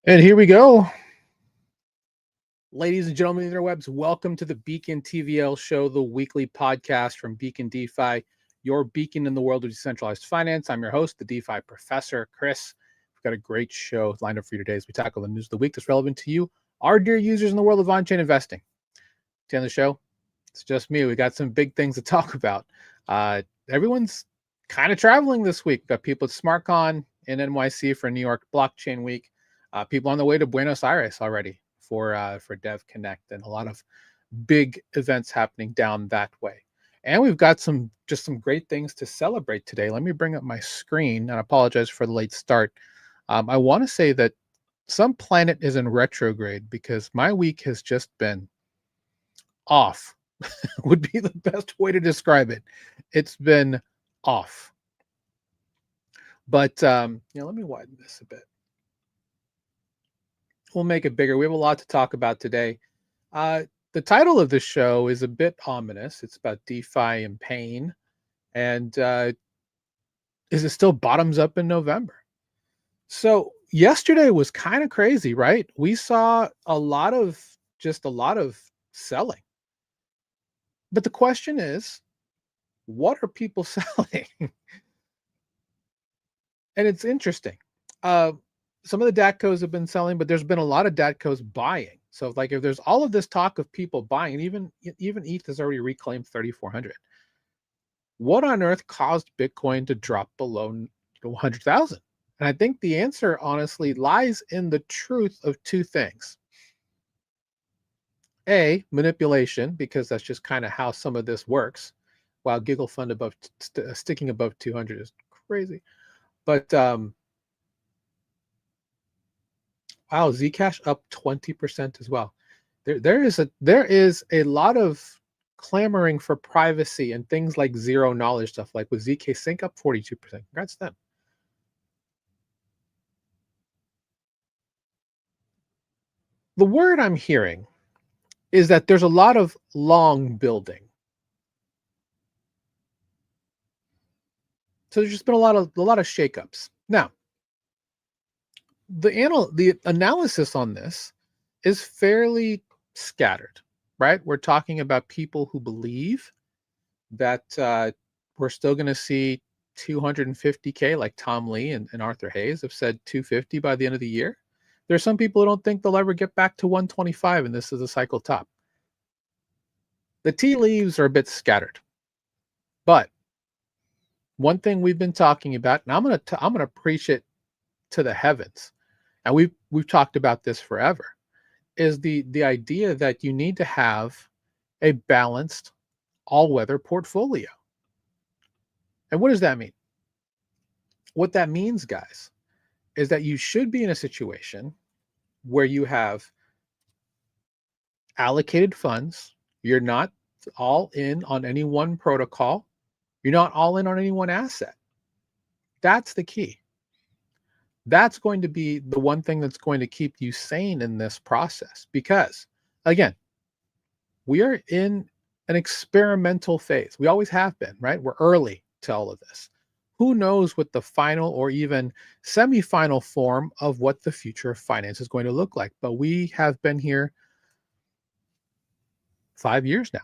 And here we go. Ladies and gentlemen of the interwebs, welcome to the Beacon TVL show, the weekly podcast from Beacon DeFi, your beacon in the world of decentralized finance. I'm your host, the DeFi professor, Chris. We've got a great show lined up for you today as we tackle the news of the week that's relevant to you, our dear users in the world of on-chain investing. To end the show, it's just me. We got some big things to talk about. Everyone's kind of traveling this week. We've got people at SmartCon in NYC for New York Blockchain Week. People on the way to Buenos Aires already for Dev Connect, and a lot of big events happening down that way. And we've got some great things to celebrate today. Let me bring up my screen, and I apologize for the late start. I want to say that some planet is in retrograde because my week has just been off. Would be the best way to describe it. It's been off. But let me widen this a bit. We'll make it bigger. We have a lot to talk about today. The title of the show is a bit ominous. It's about DeFi and pain. And is it still bottoms up in November? So yesterday was kind of crazy, right? We saw a lot of selling. But the question is, what are people selling? And it's interesting. Some of the DATCOs have been selling, but there's been a lot of DATCOs buying. So like if there's all of this talk of people buying, and even ETH has already reclaimed 3,400. What on earth caused Bitcoin to drop below 100,000? And I think the answer honestly lies in the truth of two things. A, manipulation, because that's just kind of how some of this works. While Giggle Fund sticking above 200 is crazy. But wow, Zcash up 20% as well. There is a lot of clamoring for privacy and things like zero knowledge stuff, like with ZK Sync up 42%. Congrats to them. The word I'm hearing is that there's a lot of long building. So there's just been a lot of shakeups. Now, the analysis on this is fairly scattered, right? We're talking about people who believe that we're still going to see 250K, like Tom Lee and Arthur Hayes have said 250 by the end of the year. There's some people who don't think they'll ever get back to 125, and this is a cycle top. The tea leaves are a bit scattered, but one thing we've been talking about, and I'm gonna preach it to the heavens, and we've talked about this forever, is the idea that you need to have a balanced all-weather portfolio. And what does that mean? What that means, guys, is that you should be in a situation where you have allocated funds. You're not all in on any one protocol. You're not all in on any one asset. That's the key. That's going to be the one thing that's going to keep you sane in this process. Because, again, we are in an experimental phase. We always have been, right? We're early to all of this. Who knows what the final or even semi-final form of what the future of finance is going to look like. But we have been here 5 years now.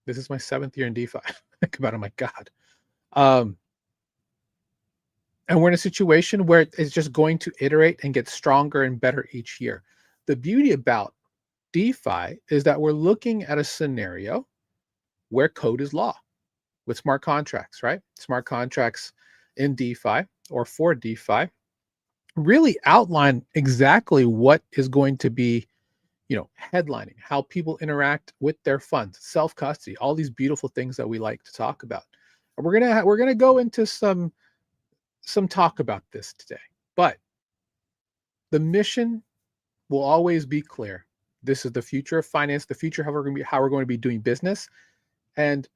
This is my 7th year in DeFi. Think about it, my God. And we're in a situation where it's just going to iterate and get stronger and better each year. The beauty about DeFi is that we're looking at a scenario where code is law with smart contracts, right? Smart contracts in DeFi or for DeFi really outline exactly what is going to be, headlining, how people interact with their funds, self-custody, all these beautiful things that we like to talk about. And we're gonna go into some talk about this today, but the mission will always be clear. This is the future of finance, the future of how we're going to be doing business. And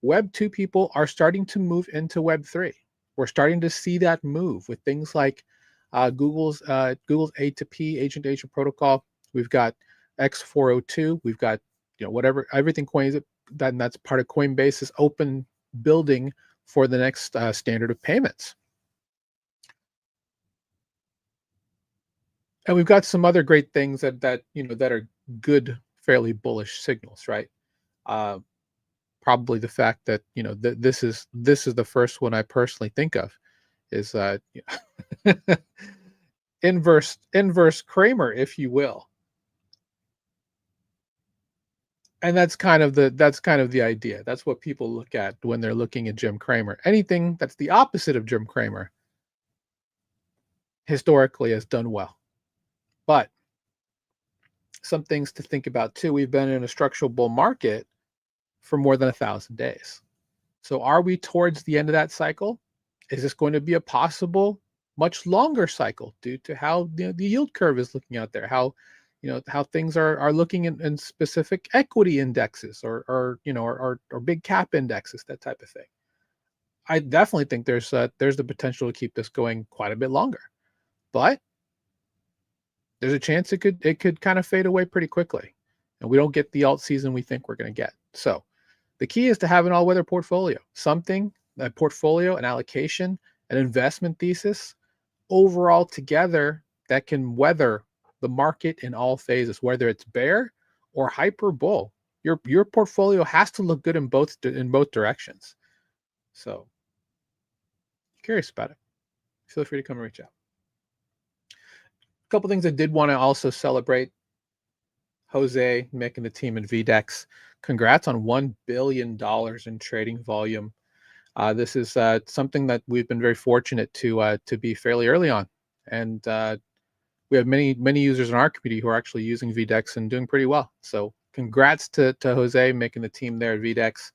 Web 2 people are starting to move into Web 3. We're starting to see that move with things like Google's A2P agent-to-agent protocol. We've got X402. We've got everything that's part of Coinbase's open building for the next standard of payments. And we've got some other great things that are good, fairly bullish signals, right? Uh, Probably the fact that this is the first one I personally think of is inverse Kramer, if you will. And that's kind of the idea. That's what people look at when they're looking at Jim Cramer. Anything that's the opposite of Jim Cramer historically has done well. But some things to think about too. We've been in a structural bull market for more than 1,000 days. So are we towards the end of that cycle? Is this going to be a possible much longer cycle due to how the yield curve is looking out there? How things are looking in specific equity indexes or big cap indexes, that type of thing. I definitely think there's the potential to keep this going quite a bit longer, but there's a chance it could kind of fade away pretty quickly, and we don't get the alt season we think we're going to get. So the key is to have an all-weather portfolio, something, a portfolio, an allocation, an investment thesis, overall together that can weather the market in all phases, whether it's bear or hyper bull. Your portfolio has to look good in both directions. So, curious about it. Feel free to come and reach out. A couple things I did want to also celebrate. Jose making the team in VDEX. Congrats on $1 billion in trading volume. This is something that we've been very fortunate to be fairly early on, and we have many users in our community who are actually using VDEX and doing pretty well. So congrats to Jose making the team there at VDEX.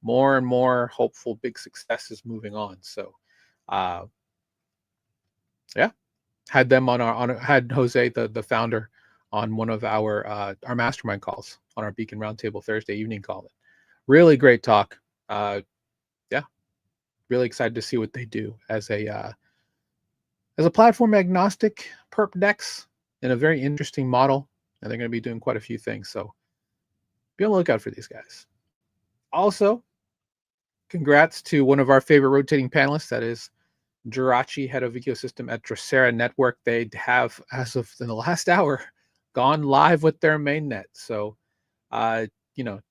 More and more hopeful big successes moving on. So yeah, had them had Jose, the founder, on one of our mastermind calls on our Beacon Roundtable Thursday evening call. Really great talk. Yeah, really excited to see what they do as a platform agnostic perp dex in a very interesting model, and they're going to be doing quite a few things. So be on the lookout for these guys. Also, congrats to one of our favorite rotating panelists, that is Jirachi, head of ecosystem at Drosera Network. They have, as of in the last hour, gone live with their mainnet. So,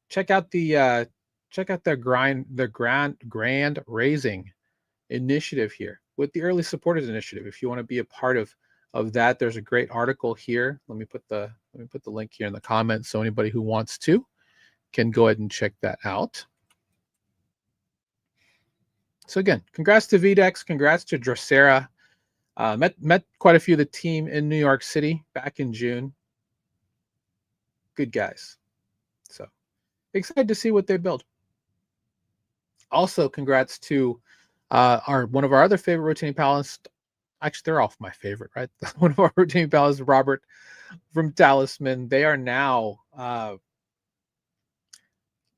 check out their grand raising initiative here with the early supporters initiative. If you want to be a part of that, there's a great article here. Let me put the link here in the comments so anybody who wants to can go ahead and check that out. So again, congrats to VDEX, congrats to Drosera. Met quite a few of the team in New York City back in June. Good guys. So excited to see what they build. Also, congrats to one of our other favorite rotating panelists. Actually, they're all my favorite, right? One of our rotating panelists, Robert from Talisman. They are now,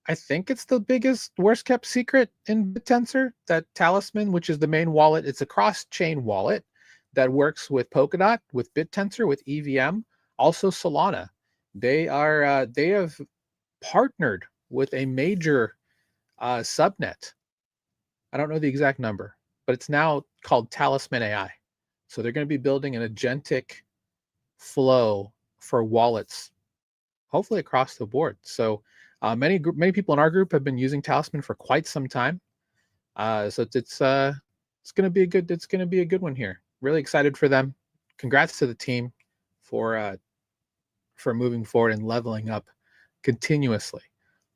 I think it's the biggest, worst kept secret in BitTensor, that Talisman, which is the main wallet. It's a cross-chain wallet that works with Polkadot, with BitTensor, with EVM, also Solana. They have partnered with a major subnet. I don't know the exact number, but it's now called Talisman AI. So they're going to be building an agentic flow for wallets, hopefully across the board. So many people in our group have been using Talisman for quite some time. So it's going to be a good one here. Really excited for them. Congrats to the team for moving forward and leveling up continuously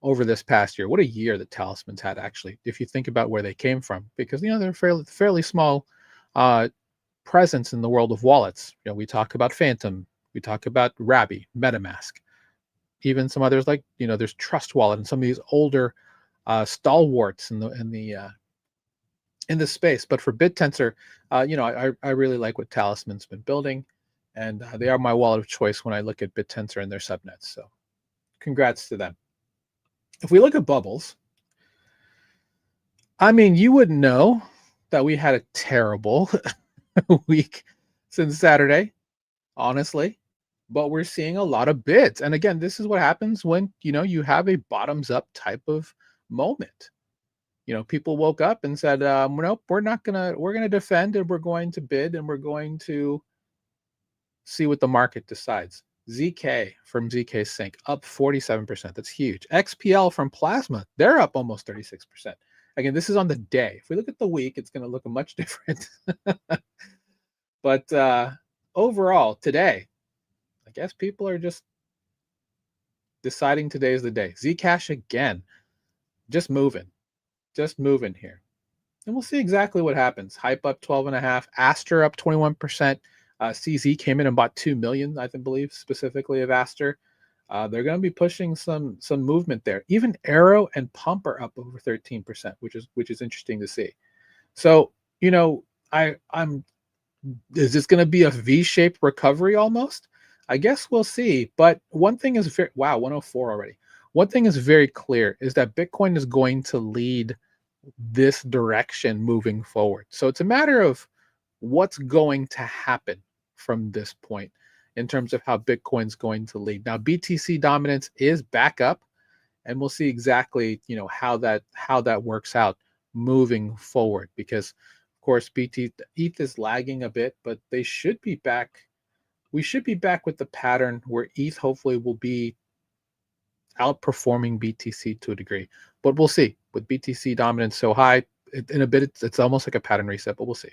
over this past year. What a year that Talisman's had, actually, if you think about where they came from, because they're fairly small presence in the world of wallets. We talk about Phantom, we talk about Rabby, MetaMask, even some others like there's Trust Wallet and some of these older stalwarts in the space. But for BitTensor, I really like what Talisman's been building, and they are my wallet of choice when I look at BitTensor and their subnets. So congrats to them. If we look at bubbles, I mean, you wouldn't know that we had a terrible week since Saturday, honestly, but we're seeing a lot of bids. And again, this is what happens when you have a bottoms up type of moment. People woke up and said, nope, we're gonna defend, and we're going to bid, and we're going to See what the market decides. ZK from ZK Sync up 47%. That's huge. XPL from Plasma, they're up almost 36%. Again, this is on the day. If we look at the week, it's going to look much different. But overall, today, I guess people are just deciding today is the day. Zcash again, just moving here. And we'll see exactly what happens. Hype up 12.5, Aster up 21%. CZ came in and bought 2 million, I believe, specifically of Aster. They're going to be pushing some movement there. Even Arrow and Pump are up over 13%, which is interesting to see. So, I'm is this going to be a V-shaped recovery almost? I guess we'll see. But one thing is wow, 104 already. One thing is very clear is that Bitcoin is going to lead this direction moving forward. So it's a matter of what's going to happen from this point in terms of how Bitcoin's going to lead. Now, BTC dominance is back up, and we'll see exactly, how that works out moving forward, because of course ETH is lagging a bit, but they should be back. We should be back with the pattern where ETH hopefully will be outperforming BTC to a degree, but we'll see. With BTC dominance so high, in a bit, it's almost like a pattern reset, but we'll see.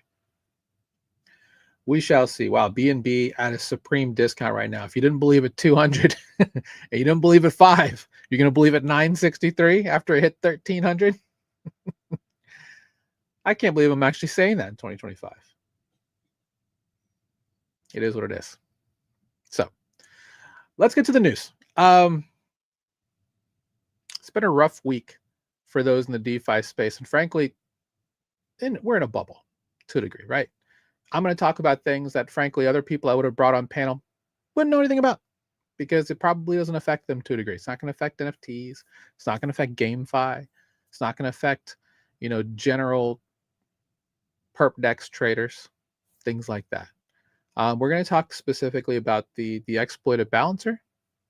We shall see. Wow, BNB at a supreme discount right now. If you didn't believe at 200 and you didn't believe at 5, you're going to believe at 963 after it hit 1300. I can't believe I'm actually saying that in 2025. It is what it is. So let's get to the news. It's been a rough week for those in the DeFi space. And frankly, we're in a bubble to a degree, right? I'm going to talk about things that, frankly, other people I would have brought on panel wouldn't know anything about, because it probably doesn't affect them to a degree. It's not going to affect NFTs. It's not going to affect GameFi. It's not going to affect, general perp dex traders, things like that. We're going to talk specifically about the exploited balancer,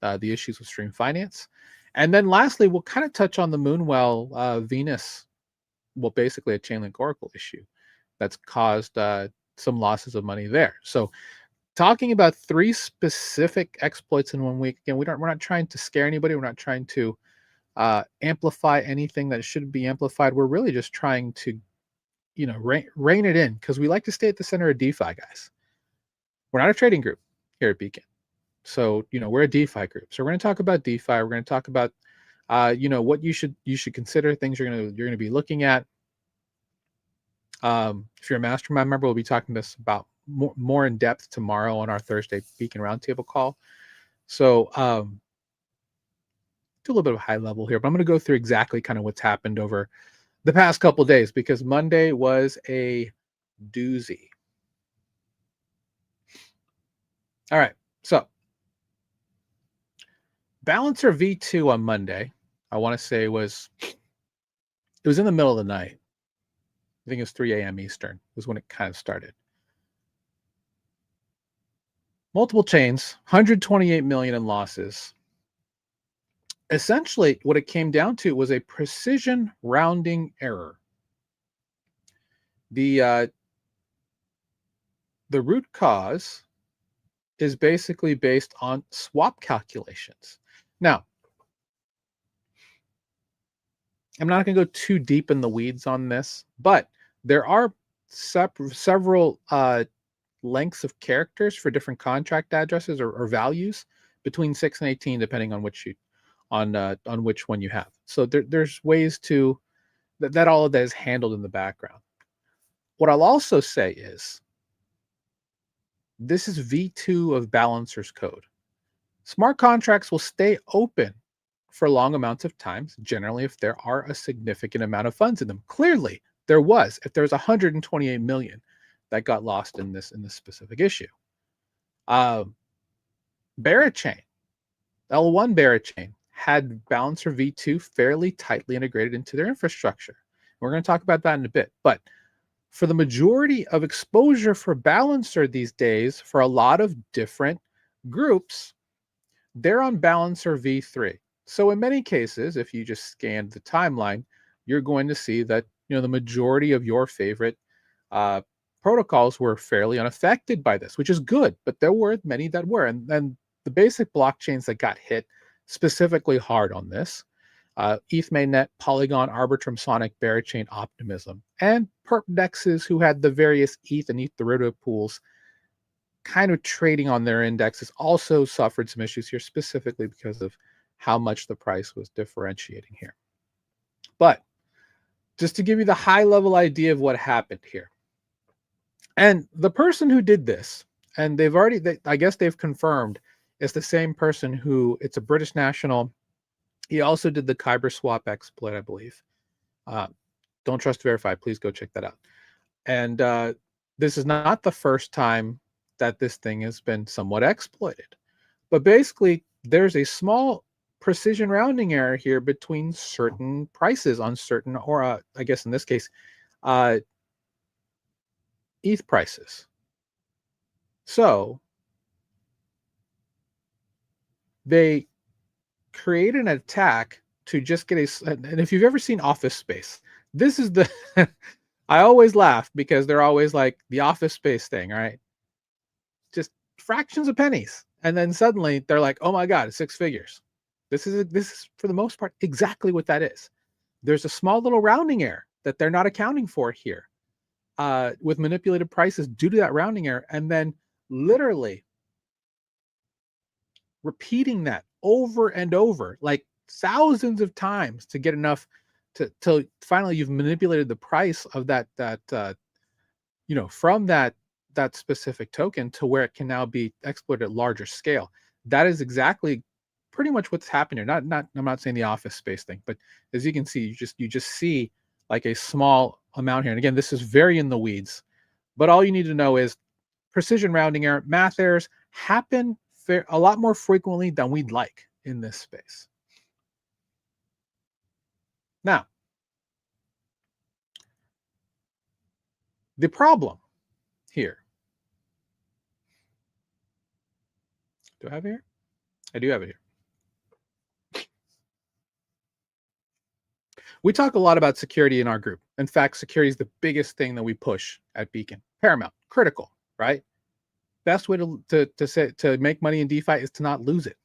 the issues with stream finance. And then lastly, we'll kind of touch on the Moonwell Venus, well, basically a Chainlink Oracle issue that's caused some losses of money there. So talking about 3 specific exploits in 1 week. Again, we're not trying to scare anybody. We're not trying to amplify anything that shouldn't be amplified. We're really just trying to, rein it in, because we like to stay at the center of DeFi, guys. We're not a trading group here at Beacon. So, we're a DeFi group. So we're going to talk about DeFi. We're going to talk about, what you should consider, things you're going to be looking at. If you're a mastermind member, we'll be talking this about more in depth tomorrow on our Thursday Beacon Roundtable call. So do a little bit of high level here, but I'm going to go through exactly kind of what's happened over the past couple of days, because Monday was a doozy. All right, so Balancer V2 on Monday, I want to say it was in the middle of the night. I think it was 3 a.m. Eastern was when it kind of started. Multiple chains, 128 million in losses. Essentially, what it came down to was a precision rounding error. The root cause is basically based on swap calculations. Now, I'm not going to go too deep in the weeds on this, but there are several lengths of characters for different contract addresses or values between 6 and 18, depending on which one you have. So there's ways to that all of that is handled in the background. What I'll also say is this is V2 of Balancer's code. Smart contracts will stay open for long amounts of time, generally if there are a significant amount of funds in them. Clearly, there was. If there's 128 million that got lost in this specific issue. Barachain, L1 Barachain had Balancer V2 fairly tightly integrated into their infrastructure. We're going to talk about that in a bit. But for the majority of exposure for Balancer these days, for a lot of different groups, they're on Balancer V3. So in many cases, if you just scan the timeline, you're going to see that the majority of your favorite protocols were fairly unaffected by this, which is good, but there were many that were. And the basic blockchains that got hit specifically hard on this, ETH mainnet, Polygon, Arbitrum, Sonic, Berachain, Optimism, and perp dexes who had the various ETH and ETH derivative pools kind of trading on their indexes also suffered some issues here, specifically because of how much the price was differentiating here. But just to give you the high level idea of what happened here. And the person who did this, and I guess they've confirmed, is the same person who, it's a British national. He also did the Kyber swap exploit, I believe. Don't trust to verify. Please go check that out. And this is not the first time that this thing has been somewhat exploited. But basically, there's a small precision rounding error here between certain prices on certain, or I guess in this case, ETH prices. So they create an attack to just get and if you've ever seen Office Space, this is the, I always laugh because they're always like the Office Space thing, right? Just fractions of pennies. And then suddenly they're like, oh my God, it's six figures. This is for the most part exactly what that is. There's a small little rounding error that they're not accounting for here with manipulated prices due to that rounding error. And then literally repeating that over and over, like thousands of times to get enough till finally you've manipulated the price of that from that specific token to where it can now be exploited at larger scale. That is exactly pretty much what's happening here. I'm not saying the Office Space thing, but as you can see, you just see like a small amount here. And again, this is very in the weeds, but all you need to know is precision rounding error, math errors happen a lot more frequently than we'd like in this space. Now, the problem here. Do I have it here? I do have it here. We talk a lot about security in our group. In fact, security is the biggest thing that we push at Beacon. Paramount, critical, right? Best way to make money in DeFi is to not lose it.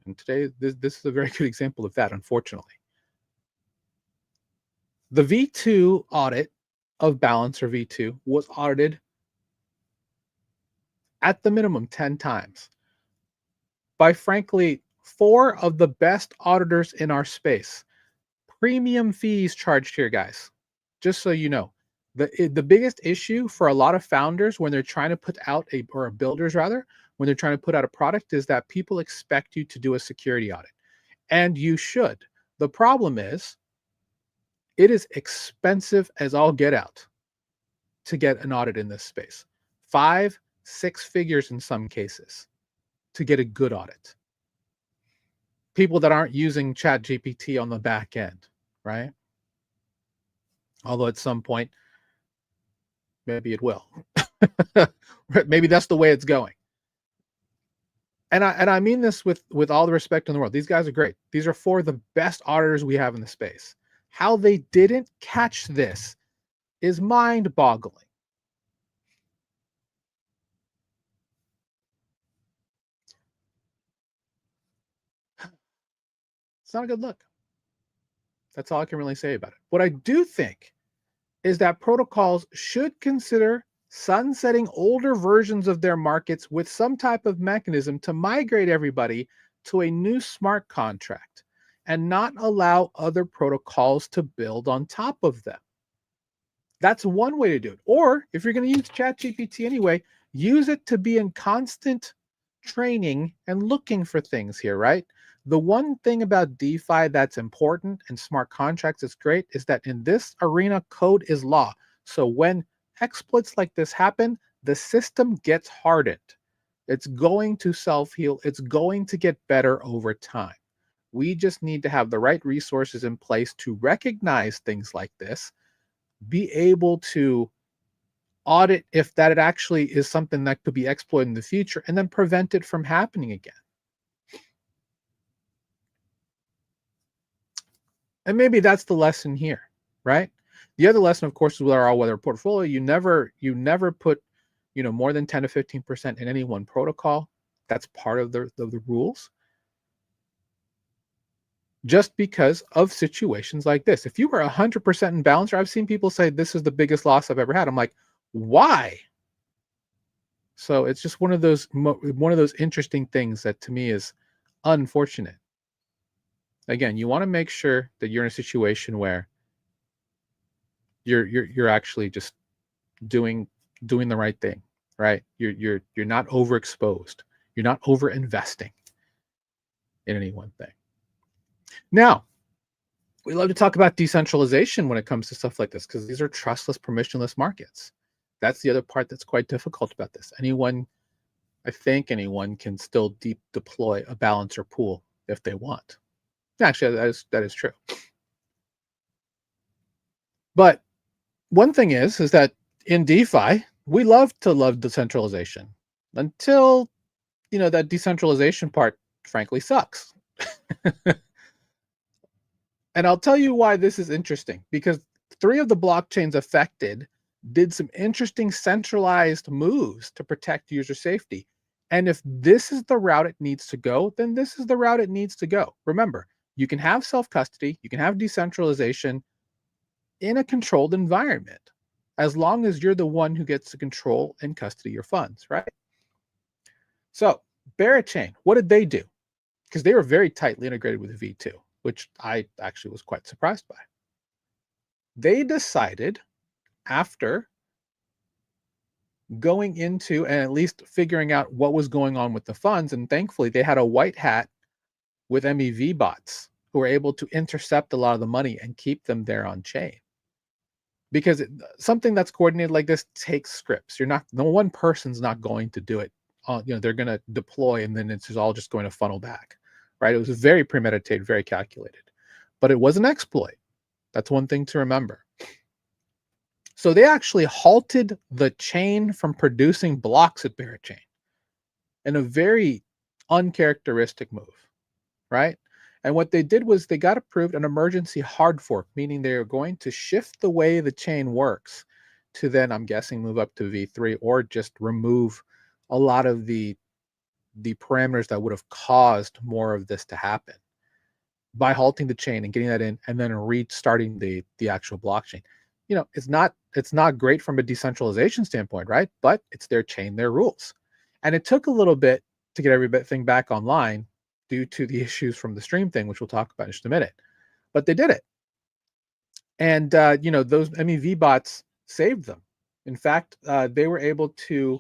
And today, this is a very good example of that, unfortunately. The V2 audit of Balancer V2 was audited at the minimum 10 times by, frankly, 4 of the best auditors in our space. Premium fees charged here, guys. Just so you know, the biggest issue for a lot of founders when they're trying to put out or builders rather, when they're trying to put out a product is that people expect you to do a security audit. And you should. The problem is it is expensive as all get out to get an audit in this space. 5-6 figures in some cases to get a good audit. People that aren't using ChatGPT on the back end, right? Although at some point, maybe it will. Maybe that's the way it's going. And I mean this with all the respect in the world. These guys are great. These are 4 of the best auditors we have in the space. How they didn't catch this is mind-boggling. It's not a good look. That's all I can really say about it. What I do think is that protocols should consider sunsetting older versions of their markets with some type of mechanism to migrate everybody to a new smart contract and not allow other protocols to build on top of them. That's one way to do it. Or if you're going to use ChatGPT anyway, use it to be in constant training and looking for things here, right? The one thing about DeFi that's important and smart contracts is great is that in this arena, code is law. So when exploits like this happen, the system gets hardened. It's going to self-heal. It's going to get better over time. We just need to have the right resources in place to recognize things like this, be able to audit if that it actually is something that could be exploited in the future, and then prevent it from happening again. And maybe that's the lesson here, right? The other lesson, of course, is with our all-weather portfolio. You never put, more than 10 to 15% in any one protocol. That's part of the rules. Just because of situations like this. If you were 100% in Balancer, I've seen people say this is the biggest loss I've ever had. I'm like, why? So it's just one of those interesting things that to me is unfortunate. Again, you want to make sure that you're in a situation where you're actually just doing the right thing, right? You're not overexposed. You're not over investing in any one thing. Now, we love to talk about decentralization when it comes to stuff like this because these are trustless, permissionless markets. That's the other part that's quite difficult about this. I think anyone can still deploy a balancer pool if they want. Actually, that is true. But one thing is that in DeFi, we love decentralization until, that decentralization part, frankly, sucks. And I'll tell you why this is interesting, because 3 of the blockchains affected did some interesting centralized moves to protect user safety. And if this is the route it needs to go, then this is the route it needs to go. Remember, you can have self-custody, you can have decentralization in a controlled environment, as long as you're the one who gets to control and custody your funds, right? So, Berachain, what did they do? Because they were very tightly integrated with the V2, which I actually was quite surprised by. They decided, after going into and at least figuring out what was going on with the funds, and thankfully they had a white hat with MEV bots who were able to intercept a lot of the money and keep them there on chain. Because something that's coordinated like this takes scripts. No one person's not going to do it. They're going to deploy and then it's all just going to funnel back, right? It was very premeditated, very calculated, but it was an exploit. That's one thing to remember. So they actually halted the chain from producing blocks at Berachain in a very uncharacteristic move, right? And what they did was they got approved an emergency hard fork, meaning they're going to shift the way the chain works to then, I'm guessing, move up to V3 or just remove a lot of the parameters that would have caused more of this to happen by halting the chain and getting that in and then restarting the actual blockchain. It's not great from a decentralization standpoint, right? But it's their chain, their rules. And it took a little bit to get everything back online due to the issues from the stream thing, which we'll talk about in just a minute. But they did it. And, those MEV bots saved them. In fact, they were able to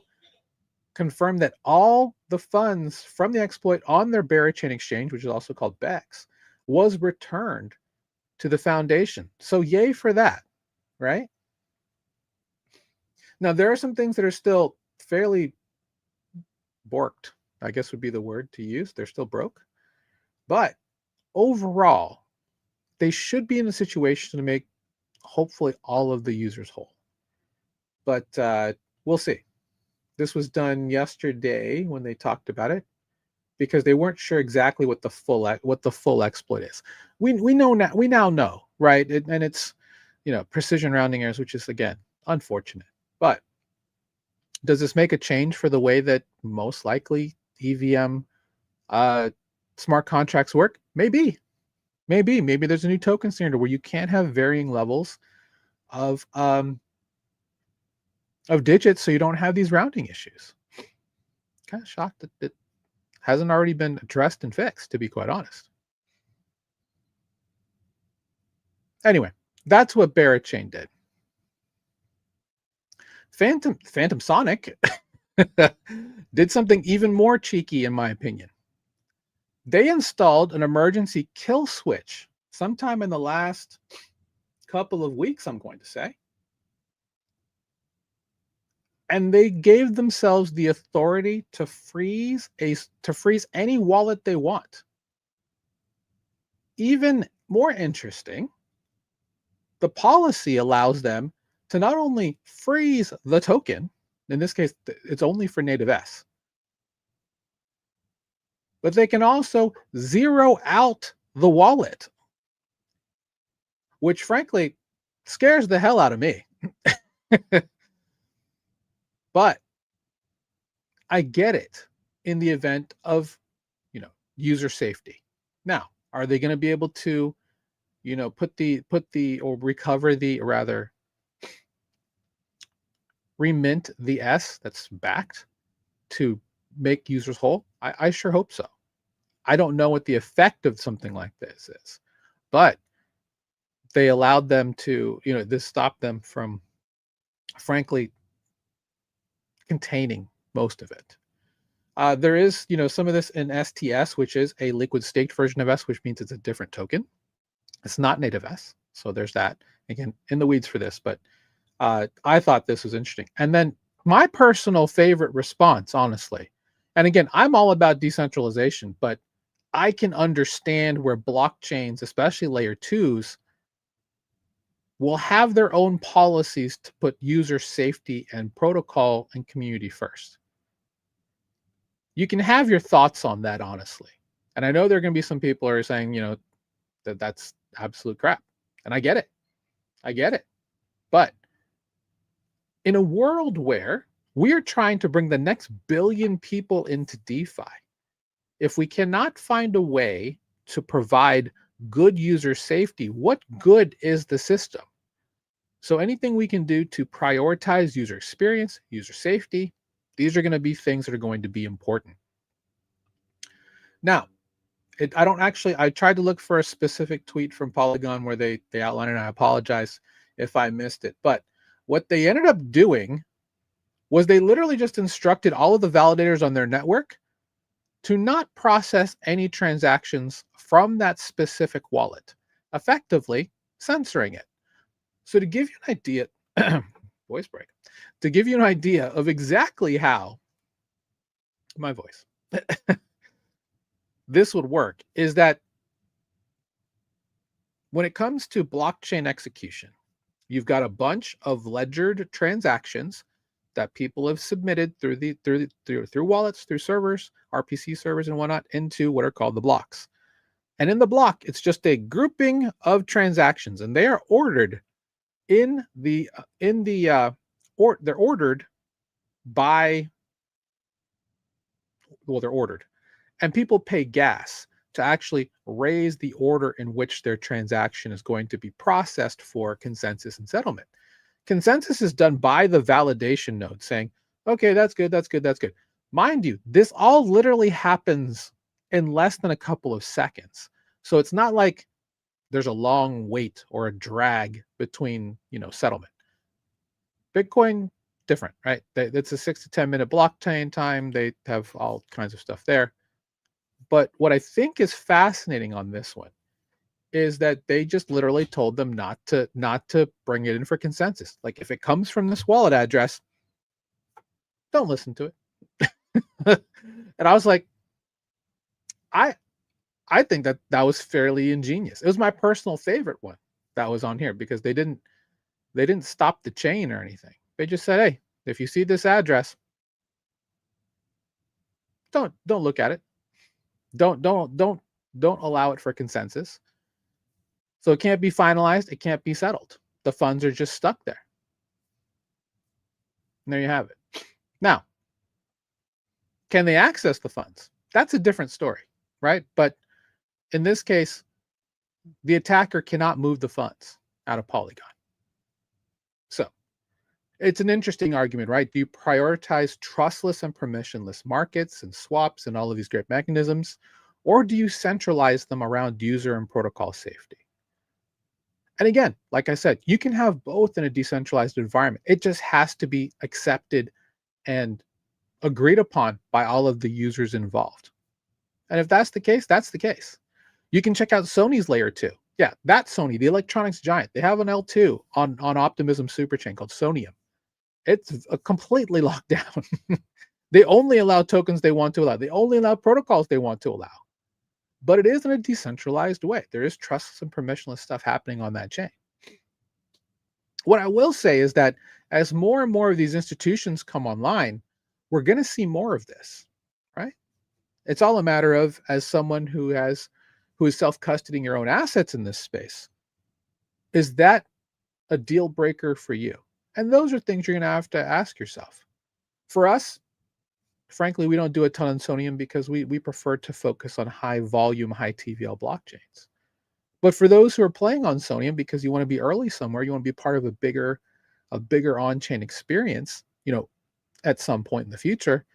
confirm that all the funds from the exploit on their Berachain exchange, which is also called BEX, was returned to the foundation. So yay for that, right? Now, there are some things that are still fairly borked, I guess would be the word to use. They're still broke. But overall, they should be in a situation to make hopefully all of the users whole. But we'll see. This was done yesterday when they talked about it, because they weren't sure exactly what the full exploit is. We now know, right? And it's precision rounding errors, which is again unfortunate. But does this make a change for the way that most likely EVM smart contracts work? Maybe there's a new token standard where you can't have varying levels of digits, so you don't have these rounding issues. Kind of shocked that it hasn't already been addressed and fixed, to be quite honest. Anyway, that's what Berachain did. Phantom Sonic did something even more cheeky, in my opinion. They installed an emergency kill switch sometime in the last couple of weeks, I'm going to say. And they gave themselves the authority to freeze any wallet they want. Even more interesting, the policy allows them to not only freeze the token, in this case, it's only for native S, but they can also zero out the wallet, which frankly Scares the hell out of me. But I get it in the event of, user safety. Now, are they going to be able to, or recover the, or rather remint the S that's backed to make users whole? I sure hope so. I don't know what the effect of something like this is, but they allowed them to, this stopped them from, frankly, containing most of it. There is, some of this in STS, which is a liquid staked version of S, which means it's a different token. It's not native S. So there's that. Again, in the weeds for this, but I thought this was interesting. And then my personal favorite response, honestly, and again, I'm all about decentralization, but I can understand where blockchains, especially layer twos, will have their own policies to put user safety and protocol and community first. You can have your thoughts on that, honestly. And I know there are going to be some people who are saying, that's absolute crap. And I get it. I get it. But in a world where we're trying to bring the next billion people into DeFi, if we cannot find a way to provide good user safety, what good is the system? So anything we can do to prioritize user experience, user safety, these are going to be things that are going to be important. Now, I tried to look for a specific tweet from Polygon where they outline it, and I apologize if I missed it. But what they ended up doing was they literally just instructed all of the validators on their network to not process any transactions from that specific wallet, effectively censoring it. So to give you an idea, voice break, to give you an idea of exactly how my voice, this would work, is that when it comes to blockchain execution, you've got a bunch of ledgered transactions that people have submitted through wallets, through servers, RPC servers and whatnot, into what are called the blocks. And in the block, it's just a grouping of transactions, and they are ordered they're ordered by, they're ordered, and people pay gas to actually raise the order in which their transaction is going to be processed for consensus and settlement. Consensus is done by the validation node saying, okay, that's good, that's good, that's good. Mind you, this all literally happens in less than a couple of seconds. So it's not like there's a long wait or a drag between, settlement. Bitcoin, different, right? It's a 6 to 10 minute blockchain time. They have all kinds of stuff there. But what I think is fascinating on this one is that they just literally told them not to bring it in for consensus. Like, if it comes from this wallet address, don't listen to it. And I was like, I think that was fairly ingenious. It was my personal favorite one that was on here because they didn't stop the chain or anything. They just said, hey, if you see this address, don't look at it. Don't allow it for consensus. So it can't be finalized. It can't be settled. The funds are just stuck there. And there you have it. Now, can they access the funds? That's a different story, right? But in this case, the attacker cannot move the funds out of Polygon. So it's an interesting argument, right? Do you prioritize trustless and permissionless markets and swaps and all of these great mechanisms, or do you centralize them around user and protocol safety? And again, like I said, you can have both in a decentralized environment. It just has to be accepted and agreed upon by all of the users involved. And if that's the case, that's the case. You can check out Sony's layer 2. Yeah, that's Sony, the electronics giant. They have an L2 on Optimism Superchain called Sonium. It's completely locked down. They only allow tokens they want to allow. They only allow protocols they want to allow. But it is in a decentralized way. There is trustless and permissionless stuff happening on that chain. What I will say is that as more and more of these institutions come online, we're going to see more of this, right? It's all a matter of, as someone who is self-custodying your own assets in this space, is that a deal breaker for you? And those are things you're going to ask yourself. For us, frankly, we don't do a ton on Sonium because we prefer to focus on high volume, high TVL blockchains. But for those who are playing on Sonium because you want to be early somewhere, you want to be part of a bigger on-chain experience, at some point in the future,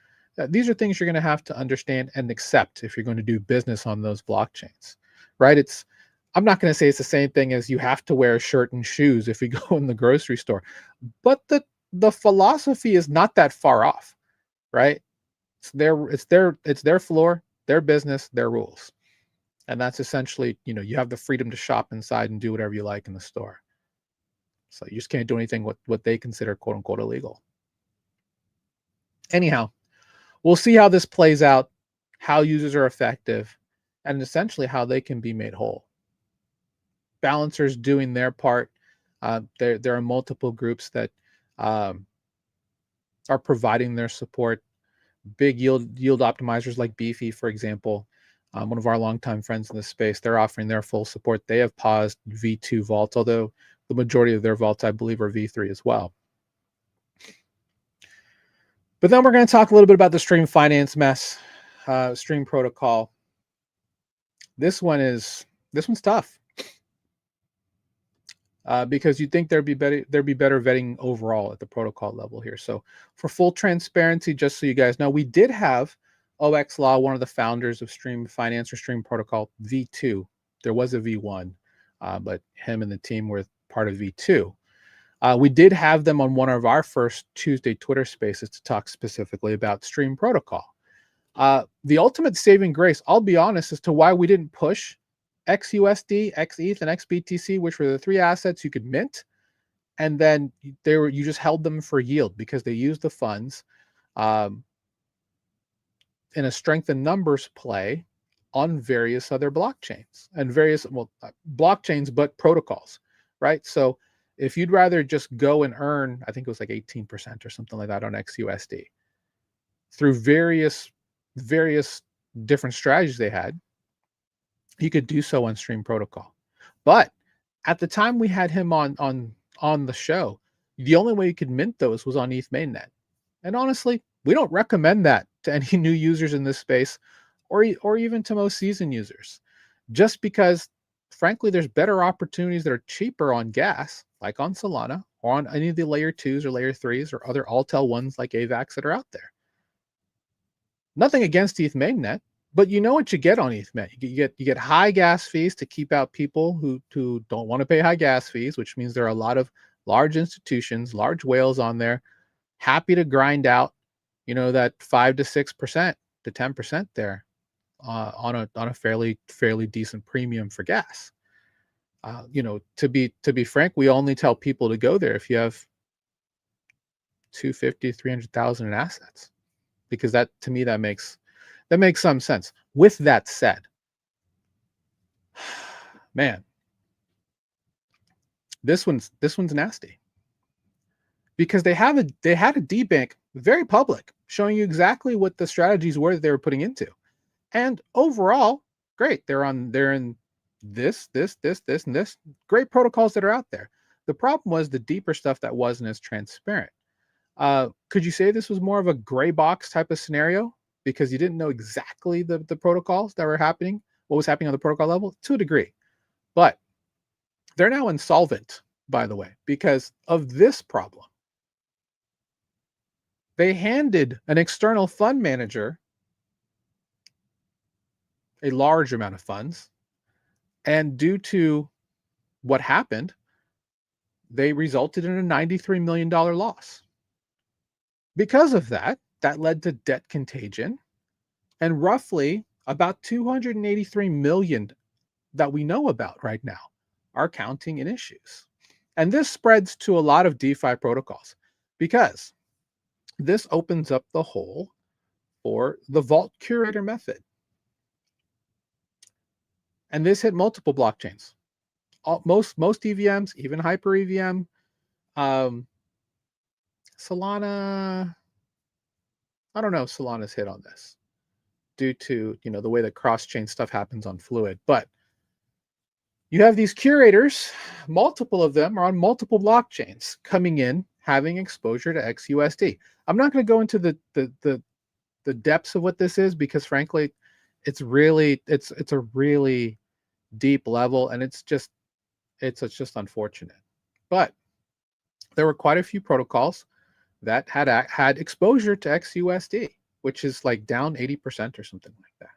these are things you're going to have to understand and accept if you're going to do business on those blockchains, right? I'm not going to say it's the same thing as you have to wear a shirt and shoes if you go in the grocery store, but the philosophy is not that far off, right? It's their floor, their business, their rules. And that's essentially, you have the freedom to shop inside and do whatever you like in the store. So you just can't do anything what they consider quote unquote illegal. Anyhow, we'll see how this plays out, how users are effective, and essentially how they can be made whole. Balancers doing their part. There are multiple groups that are providing their support. Big yield optimizers like Beefy, for example, one of our longtime friends in this space, they're offering their full support. They have paused V2 vaults, although the majority of their vaults, I believe, are V3 as well. But then we're going to talk a little bit about the stream finance mess, stream protocol. This one's tough because you'd think there'd be better vetting overall at the protocol level here. So for full transparency, just so you guys know, we did have OX Law, one of the founders of Stream Finance or Stream Protocol, V2. There was a V1, but him and the team were part of V2. We did have them on one of our first Tuesday Twitter spaces to talk specifically about Stream Protocol. The ultimate saving grace, I'll be honest, as to why we didn't push XUSD, XETH, and XBTC, which were the three assets you could mint, and then you just held them for yield because they used the funds in a strength in numbers play on various other blockchains and blockchains, but protocols, right? So if you'd rather just go and earn, I think it was like 18% or something like that on XUSD through various different strategies they had, you could do so on Stream Protocol. But at the time we had him on the show, the only way you could mint those was on ETH mainnet. And honestly, we don't recommend that to any new users in this space or even to most seasoned users, just because frankly, there's better opportunities that are cheaper on gas, like on Solana, or on any of the layer 2s or layer 3s or other Altel ones like AVAX that are out there. Nothing against ETH mainnet, but you know what you get on ETH mainnet. You get high gas fees to keep out people who don't want to pay high gas fees, which means there are a lot of large institutions, large whales on there, happy to grind out, that 5 to 6% to 10% there on a fairly decent premium for gas. To be frank, we only tell people to go there if you have 250, 300,000 in assets, because that, to me, that makes some sense. With that said, man, this one's nasty, because they had a debank very public showing you exactly what the strategies were that they were putting into, and overall, great. They're in this, and this great protocols that are out there. The problem was the deeper stuff that wasn't as transparent. Could you say this was more of a gray box type of scenario because you didn't know exactly the protocols that were happening, what was happening on the protocol level? To a degree. But they're now insolvent, by the way, because of this problem. They handed an external fund manager a large amount of funds, and due to what happened, they resulted in a $93 million loss. Because of that led to debt contagion, and roughly about 283 million that we know about right now are counting in issues. And this spreads to a lot of DeFi protocols because this opens up the hole for the vault curator method. And this hit multiple blockchains. Most EVMs, even Hyper EVM, Solana, I don't know if Solana's hit on this due to, the way that cross-chain stuff happens on Fluid. But, You have these curators, multiple of them are on multiple blockchains coming in, having exposure to XUSD. I'm not going to go into the depths of what this is because frankly, it's a really deep level, and it's just unfortunate. But there were quite a few protocols that had exposure to XUSD, which is like down 80% or something like that.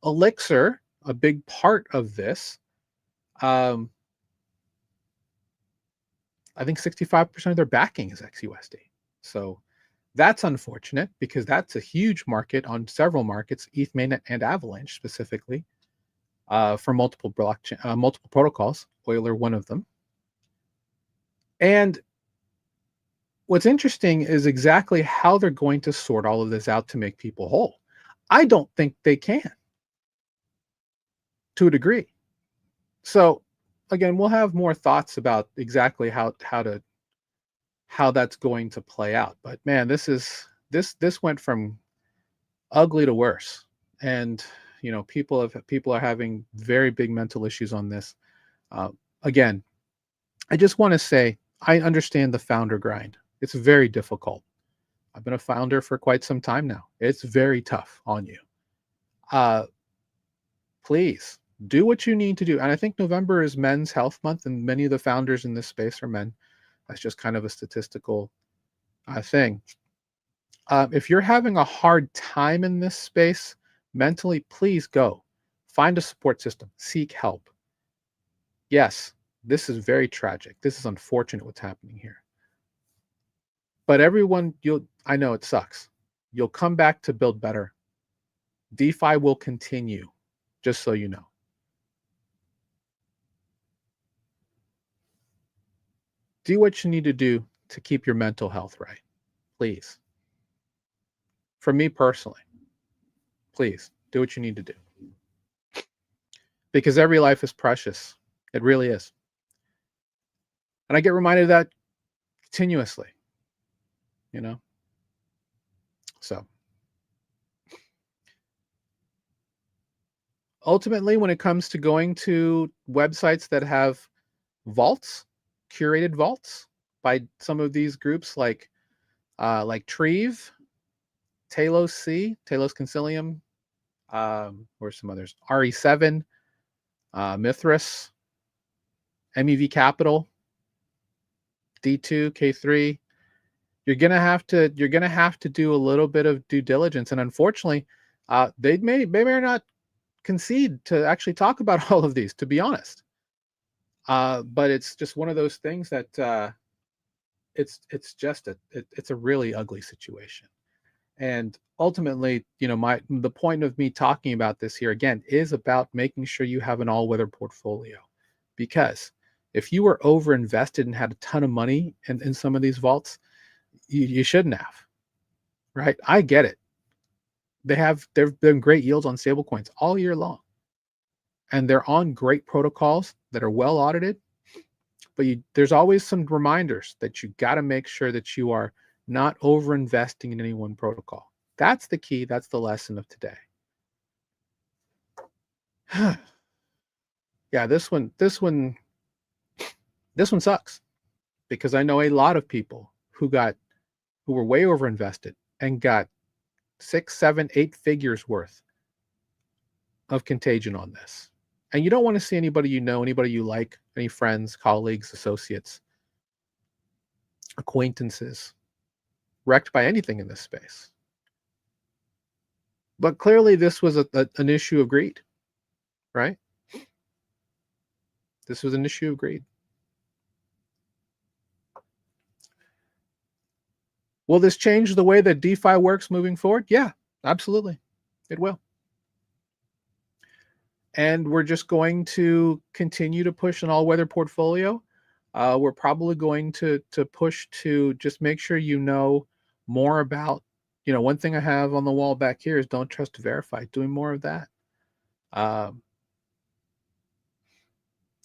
Elixir, a big part of this, I think 65% of their backing is XUSD. So that's unfortunate because that's a huge market on several markets, ETH mainnet and Avalanche specifically, for multiple blockchain, multiple protocols. Euler, one of them. And what's interesting is exactly how they're going to sort all of this out to make people whole. I don't think they can, to a degree. So again, we'll have more thoughts about exactly how that's going to play out. But man, this went from ugly to worse, and people are having very big mental issues on this. Again, I just want to say I understand the founder grind. It's very difficult. I've been a founder for quite some time now. It's very tough on you. Please do what you need to do. And I think November is Men's Health Month, and many of the founders in this space are men. That's just kind of a statistical thing. If you're having a hard time in this space mentally, please go. Find a support system. Seek help. Yes, this is very tragic. This is unfortunate what's happening here. But everyone, I know it sucks. You'll come back to build better. DeFi will continue, just so you know. Do what you need to do to keep your mental health right, please. For me personally, please do what you need to do. Because every life is precious. It really is. And I get reminded of that continuously, So ultimately, when it comes to going to websites that have vaults, curated vaults by some of these groups like Treve, Talos Concilium, or some others, RE7, Mithras, MEV Capital, D2, K3. You're gonna have to do a little bit of due diligence, and unfortunately, they may not concede to actually talk about all of these, to be honest. But it's just one of those things that it's a really ugly situation. And ultimately, the point of me talking about this here again is about making sure you have an all-weather portfolio, because if you were over invested and had a ton of money in some of these vaults, you shouldn't have, right? I get it. There've been great yields on stable coins all year long, and they're on great protocols that are well audited. But there's always some reminders that you got to make sure that you are not over investing in any one protocol. That's the key. That's the lesson of today. Yeah, this one sucks, because I know a lot of people who were way over invested and got 6, 7, 8 figures worth of contagion on this. And you don't want to see anybody anybody you like, any friends, colleagues, associates, acquaintances wrecked by anything in this space. But clearly this was an issue of greed, right? This was an issue of greed. Will this change the way that DeFi works moving forward? Yeah, absolutely. It will. And we're just going to continue to push an all-weather portfolio. We're probably going to push to just make sure you know more about, one thing I have on the wall back here is don't trust to verify. Doing more of that.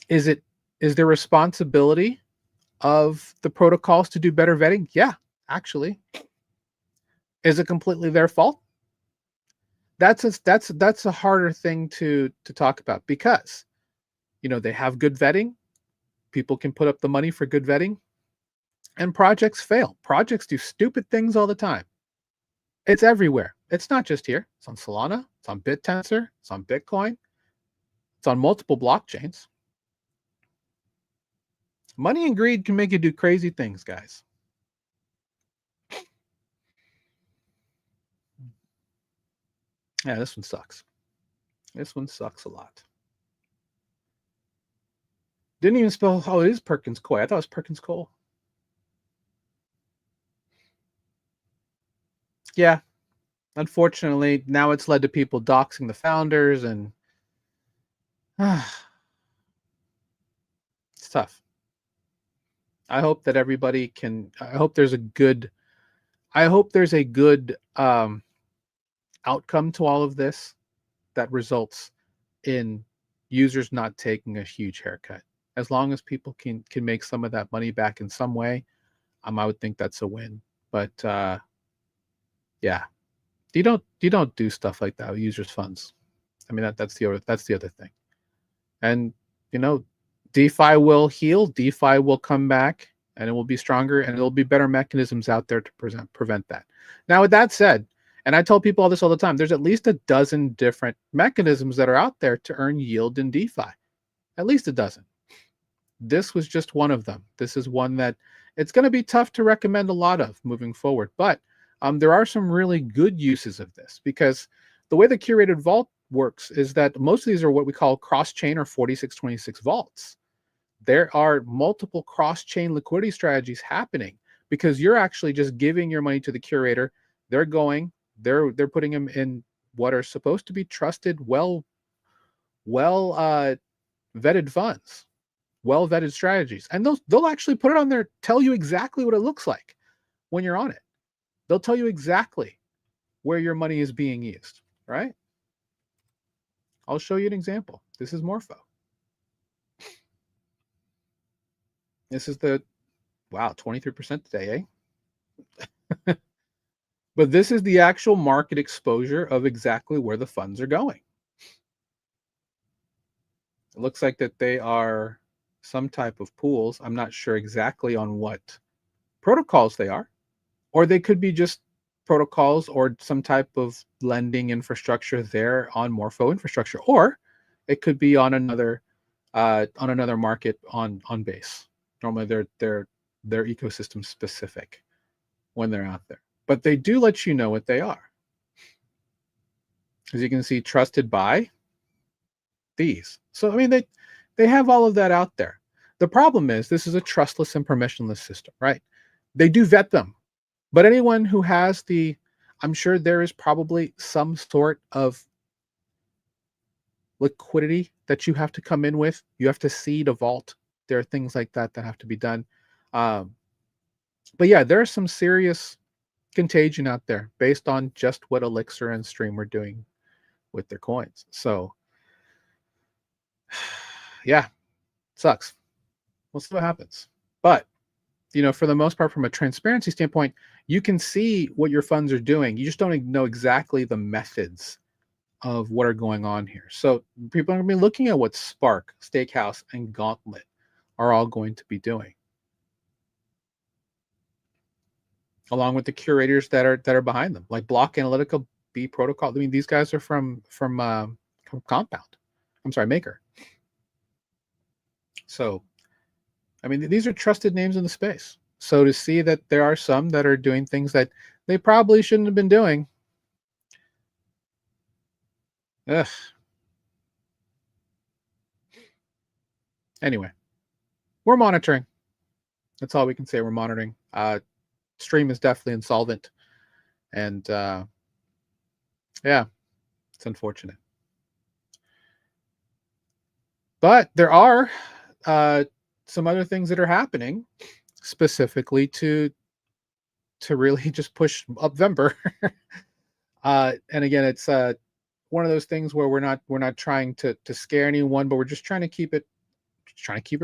Is there responsibility of the protocols to do better vetting? Yeah, actually. Is it completely their fault? That's a harder thing to talk about, because They have good vetting. People can put up the money for good vetting, and projects fail. Projects do stupid things all the time. It's everywhere. It's not just here. It's on Solana. It's on BitTensor. It's on Bitcoin. It's on multiple blockchains. Money and greed can make you do crazy things, guys. Yeah, this one sucks. This one sucks a lot. Didn't even spell. Oh, it is Perkins Coie. I thought it was Perkins Cole. Yeah. Unfortunately, now it's led to people doxing the founders, and it's tough. I hope that everybody can. I hope there's a good. I hope there's a good outcome to all of this that results in users not taking a huge haircut. As long as people can make some of that money back in some way, I would think that's a win. But yeah, you don't do stuff like that with users' funds. I mean that's the other thing. And DeFi will heal, DeFi will come back, and it will be stronger, and there'll be better mechanisms out there to prevent that. Now, with that said, and I tell people all this all the time, there's at least a dozen different mechanisms that are out there to earn yield in DeFi. At least a dozen. This was just one of them. This is one that it's going to be tough to recommend a lot of moving forward, but there are some really good uses of this, because the way the curated vault works is that most of these are what we call cross-chain or 4626 vaults. There are multiple cross-chain liquidity strategies happening because you're actually just giving your money to the curator. They're putting them in what are supposed to be trusted, well vetted funds, well vetted strategies, and they'll actually put it on there, tell you exactly what it looks like when you're on it. They'll tell you exactly where your money is being used, right? I'll show you an example. This is Morpho. This is the, wow, 23% today, eh? But this is the actual market exposure of exactly where the funds are going. It looks like that they are some type of pools. I'm not sure exactly on what protocols they are, or they could be just protocols or some type of lending infrastructure there on Morpho infrastructure, or it could be on another market on Base. Normally they're ecosystem specific when they're out there, but they do let you know what they are. As you can see, trusted by these. So I mean, they have all of that out there. The problem is this is a trustless and permissionless system, right? They do vet them, but anyone who has I'm sure there is probably some sort of liquidity that you have to come in with. You have to seed a vault. There are things like that that have to be done. But yeah, there's some serious contagion out there based on just what Elixir and Stream are doing with their coins. So yeah, sucks. We'll see what happens. But for the most part, from a transparency standpoint, you can see what your funds are doing. You just don't know exactly the methods of what are going on here. So people are going to be looking at what Spark, Stakehouse, and Gauntlet are all going to be doing, along with the curators that are behind them, like Block Analytical, B Protocol. I mean, these guys are from Compound. I'm sorry, Maker. So, I mean, these are trusted names in the space. So to see that there are some that are doing things that they probably shouldn't have been doing, ugh. Anyway, we're monitoring. That's all we can say. We're monitoring. Stream is definitely insolvent, and yeah, it's unfortunate. But there are some other things that are happening specifically to really just push Upvember. And again, it's one of those things where we're not trying to scare anyone, but we're just trying to keep it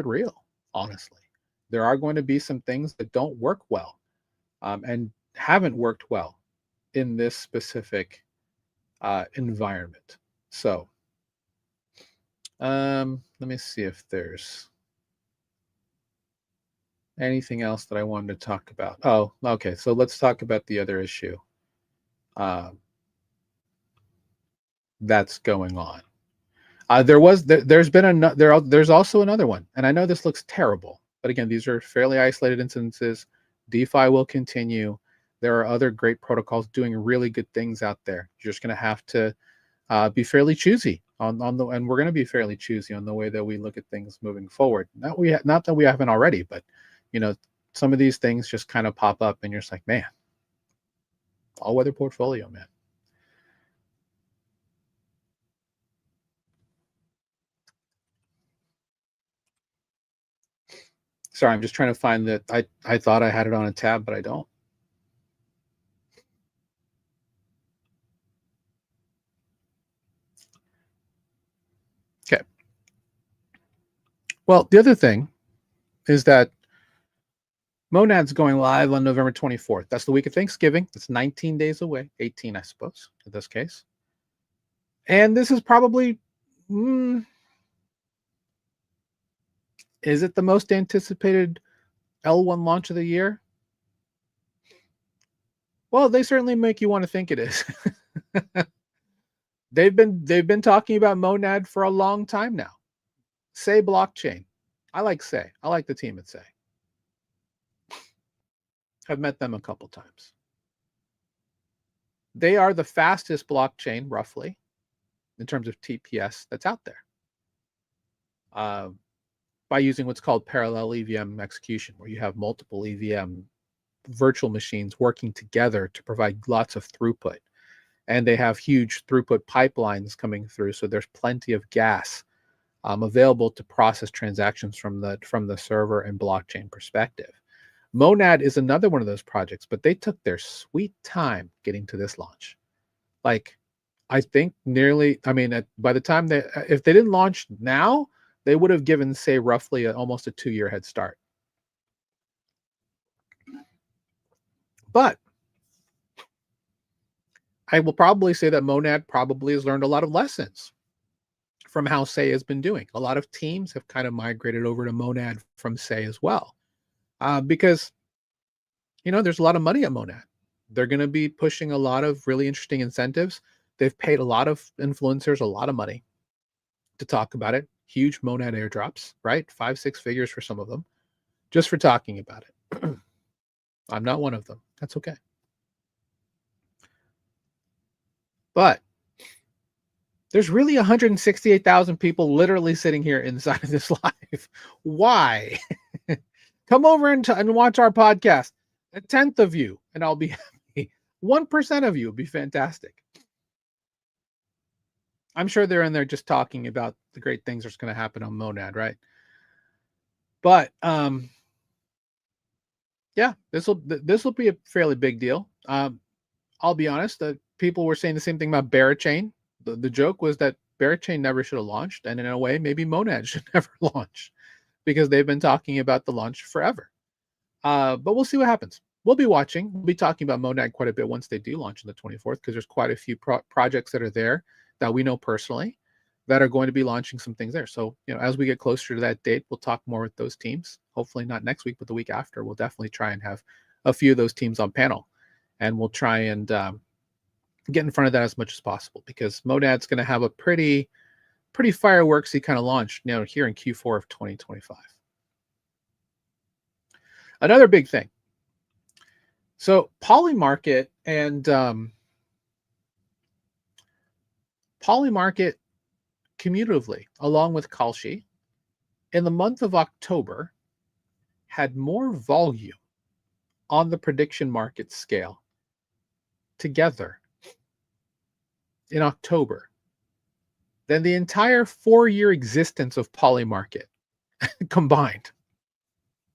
real. Honestly, there are going to be some things that don't work well, and haven't worked well in this specific environment. So Let me see if there's anything else that I wanted to talk about. Oh, okay. So let's talk about the other issue uh, that's going on. There's been there's also another one, and I know this looks terrible, but again, these are fairly isolated instances. DeFi will continue. There are other great protocols doing really good things out there. You're just going to have to be fairly choosy on the, and we're going to be fairly choosy on the way that we look at things moving forward. Not that we haven't already, but you know, some of these things just kind of pop up, and you're just like, man, all weather portfolio, man. Sorry, I'm just trying to find that. I thought I had it on a tab, but I don't. Okay. Well, the other thing is that Monad's going live on November 24th. That's the week of Thanksgiving. It's 19 days away, 18, I suppose, in this case. And this is probably, is it the most anticipated L1 launch of the year? Well, they certainly make you want to think it is. they've been talking about Monad for a long time now. Say blockchain. I like Say. I like the team at Say. I've met them a couple times. They are the fastest blockchain, roughly, in terms of TPS that's out there. By using what's called parallel EVM execution, where you have multiple EVM virtual machines working together to provide lots of throughput. And they have huge throughput pipelines coming through, so there's plenty of gas available to process transactions from the server and blockchain perspective. Monad is another one of those projects, but they took their sweet time getting to this launch. Like, I think by the time if they didn't launch now, they would have given, say, roughly almost a 2-year head start. But I will probably say that Monad probably has learned a lot of lessons from how Say has been doing. A lot of teams have kind of migrated over to Monad from Say as well, because there's a lot of money at Monad. They're going to be pushing a lot of really interesting incentives. They've paid a lot of influencers a lot of money to talk about it. Huge Monad airdrops, right? 5-6 figures for some of them, just for talking about it. I'm not one of them. That's okay. But there's really 168,000 people literally sitting here inside of this live. Why? Come over and watch our podcast. A 10th of you, and I'll be happy. 1% of you would be fantastic. I'm sure they're in there just talking about the great things that's going to happen on Monad, right? But yeah, this will be a fairly big deal. I'll be honest, people were saying the same thing about Barachain. The joke was that Barachain never should have launched, and in a way, maybe Monad should never launch, because they've been talking about the launch forever. But we'll see what happens. We'll be watching. We'll be talking about Monad quite a bit once they do launch on the 24th, because there's quite a few projects that are there that we know personally that are going to be launching some things there. So, as we get closer to that date, we'll talk more with those teams. Hopefully not next week, but the week after. We'll definitely try and have a few of those teams on panel, and we'll try and get in front of that as much as possible, because Monad's going to have a pretty fireworksy kind of launch here in Q4 of 2025. Another big thing. So Polymarket and Polymarket cumulatively, along with Kalshi, in the month of October, had more volume on the prediction market scale together in October than the entire 4-year existence of Polymarket combined,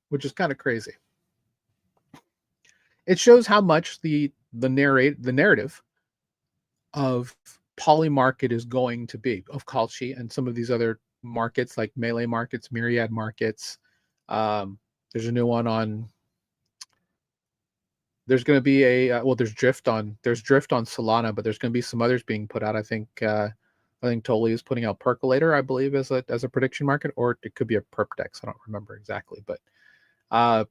which is kind of crazy. It shows how much the narrative of Polymarket is going to be, of Kalshi and some of these other markets like Melee markets, Myriad markets. There's a new one on. There's going to be there's Drift on Solana, but there's going to be some others being put out. I think I think Totally is putting out Percolator, I believe, as a prediction market, or it could be a Perpdex. I don't remember exactly, but uh,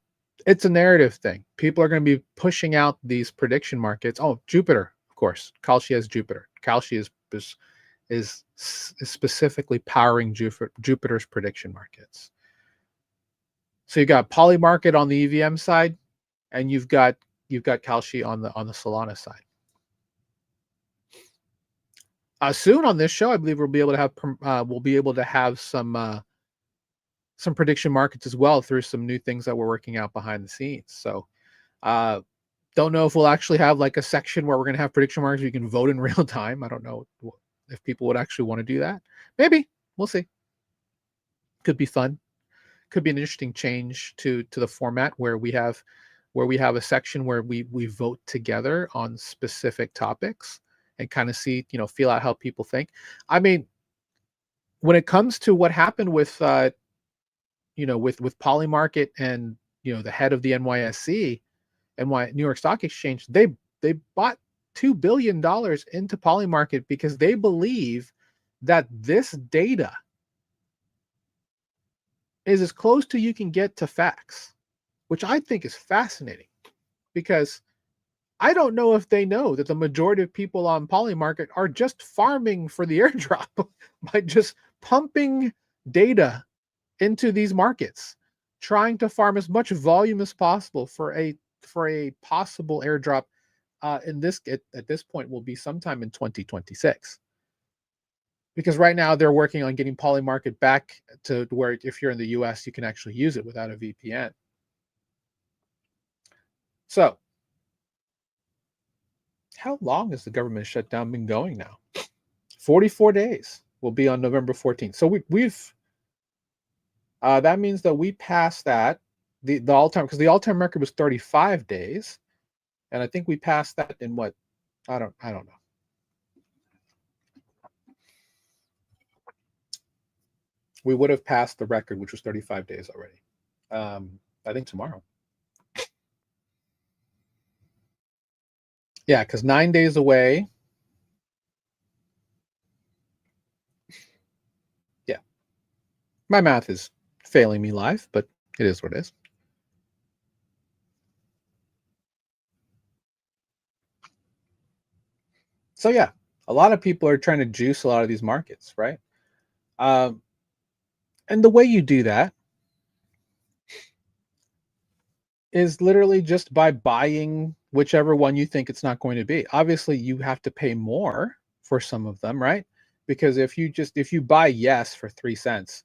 it's a narrative thing. People are going to be pushing out these prediction markets. Oh, Jupiter, of course. Kalshi has Jupiter. Kalshi is specifically powering Jupiter's prediction markets. So you got Polymarket on the EVM side, and you've got Kalshi on the Solana side. Soon on this show, I believe we'll be able to have some prediction markets as well through some new things that we're working out behind the scenes. So don't know if we'll actually have like a section where we're going to have prediction markets you can vote in real time. I don't know if people would actually want to do that. Maybe. We'll see. Could be fun. Could be an interesting change to the format where we have a section where we vote together on specific topics and kind of see, feel out how people think. I mean, when it comes to what happened with with Polymarket and the head of the NYSE, New York Stock Exchange, they bought $2 billion into Polymarket because they believe that this data is as close to you can get to facts, which I think is fascinating, because I don't know if they know that the majority of people on Polymarket are just farming for the airdrop by just pumping data into these markets, trying to farm as much volume as possible for a possible airdrop. At this point will be sometime in 2026. Because right now they're working on getting Polymarket back to where if you're in the US, you can actually use it without a VPN. So, how long has the government shutdown been going now? 44 days. Will be on November 14th. So we've that means that we passed that the all-time, because the all-time record was 35 days, and I think we passed that in what? I don't know. We would have passed the record, which was 35 days already. I think tomorrow. Yeah, because 9 days away. Yeah. My math is failing me live, but it is what it is. So yeah, a lot of people are trying to juice a lot of these markets, right? And the way you do that is literally just by buying whichever one you think it's not going to be. Obviously, you have to pay more for some of them, right? Because if you buy yes for 3 cents,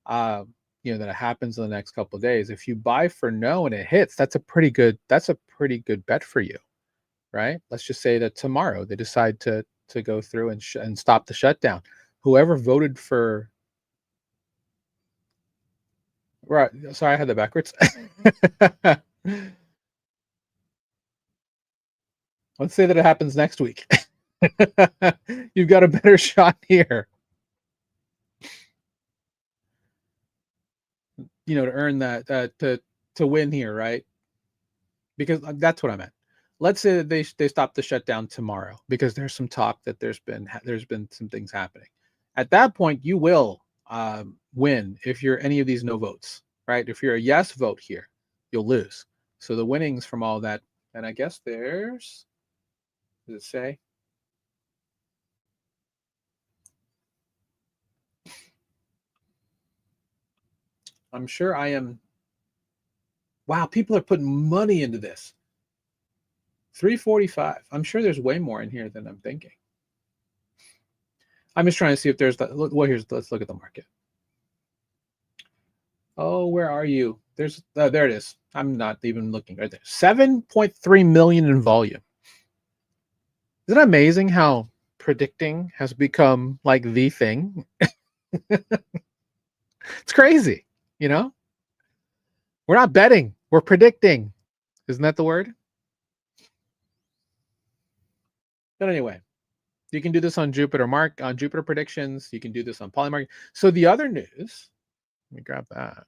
that it happens in the next couple of days. If you buy for no and it hits, that's a pretty good bet for you, right? Let's just say that tomorrow they decide to go through and stop the shutdown. Whoever voted for, right? Sorry, I had that backwards. Let's say that it happens next week. You've got a better shot here, to earn that, to win here, right? Because that's what I meant. Let's say that they stop the shutdown tomorrow because there's some talk that there's been some things happening. At that point, you will win if you're any of these no votes, right? If you're a yes vote here, you'll lose. So the winnings from all that, and I guess does it say? I'm sure I am. Wow, people are putting money into this. 345. I'm sure there's way more in here than I'm thinking. I'm just trying to see if there's that. Well, let's look at the market. Oh, where are you? There it is. I'm not even looking right there. 7.3 million in volume. Isn't it amazing how predicting has become like the thing? It's crazy, you know? We're not betting, we're predicting. Isn't that the word? But anyway, you can do this on Jupiter predictions. You can do this on Polymarket. So the other news, let me grab that.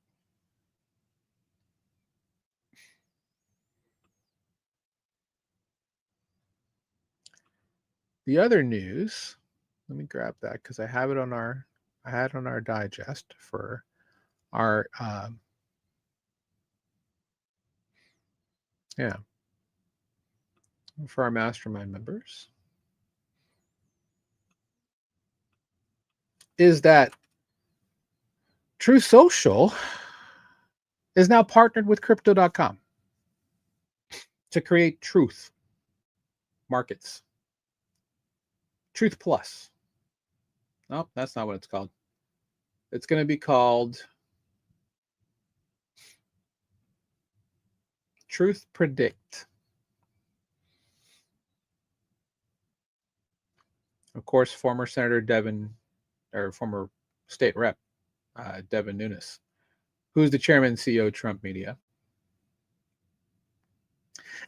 The other news Let me grab that because I have it on our digest for our yeah, for our mastermind members. Is that True Social is now partnered with crypto.com to create Truth Markets. Truth Plus. No, that's not what it's called. It's going to be called Truth Predict. Of course, former Senator former state rep Devin Nunes, who's the chairman and CEO of Trump Media.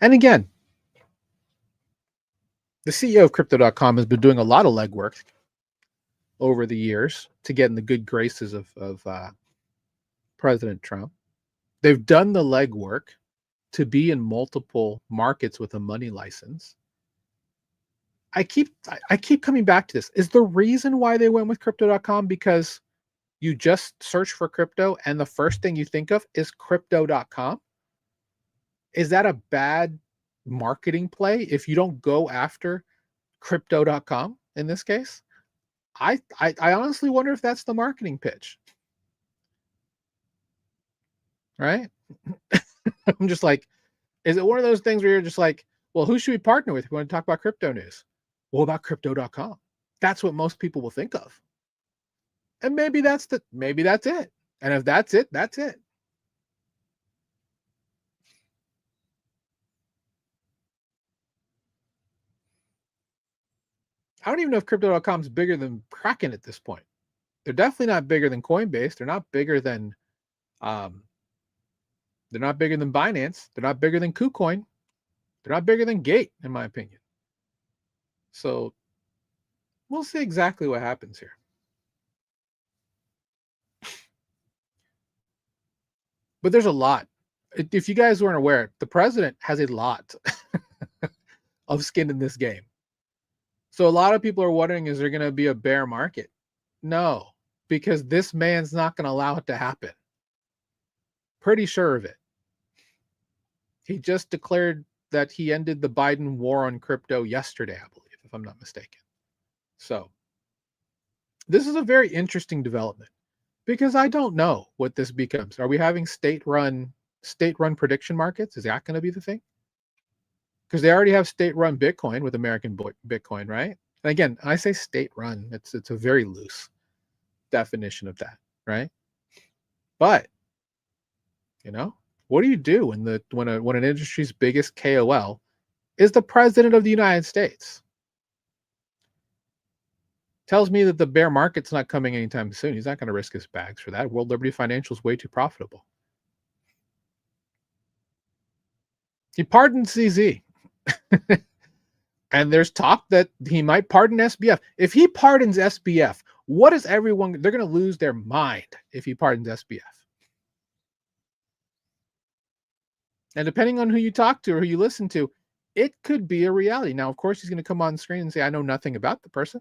And again, the CEO of crypto.com has been doing a lot of legwork over the years to get in the good graces of President Trump. They've done the legwork to be in multiple markets with a money license. I keep coming back to this. Is the reason why they went with crypto.com because you just search for crypto and the first thing you think of is crypto.com? Is that a bad marketing play if you don't go after crypto.com in this case? I honestly wonder if that's the marketing pitch. Right? I'm just like, is it one of those things where you're just like, well, who should we partner with if we want to talk about crypto news? What about crypto.com? That's what most people will think of. And maybe that's it. And if that's it, that's it. I don't even know if crypto.com is bigger than Kraken at this point. They're definitely not bigger than Coinbase. They're not bigger than Binance. They're not bigger than KuCoin. They're not bigger than Gate, in my opinion. So we'll see exactly what happens here. But there's a lot. If you guys weren't aware, the president has a lot of skin in this game. So a lot of people are wondering, is there going to be a bear market? No, because this man's not going to allow it to happen. Pretty sure of it. He just declared that he ended the Biden war on crypto yesterday, I believe, if I'm not mistaken. So this is a very interesting development because I don't know what this becomes. Are we having state-run prediction markets? Is that going to be the thing? Because they already have state-run Bitcoin with American Bitcoin, right? And again, I say state-run. It's a very loose definition of that, right? But what do you do when an industry's biggest KOL is the president of the United States? Tells me that the bear market's not coming anytime soon. He's not going to risk his bags for that. World Liberty Financial is way too profitable. He pardoned CZ. And there's talk that he might pardon SBF. If he pardons SBF, what is everyone? They're going to lose their mind if he pardons SBF. And depending on who you talk to or who you listen to, it could be a reality. Now, of course, he's going to come on screen and say, I know nothing about the person.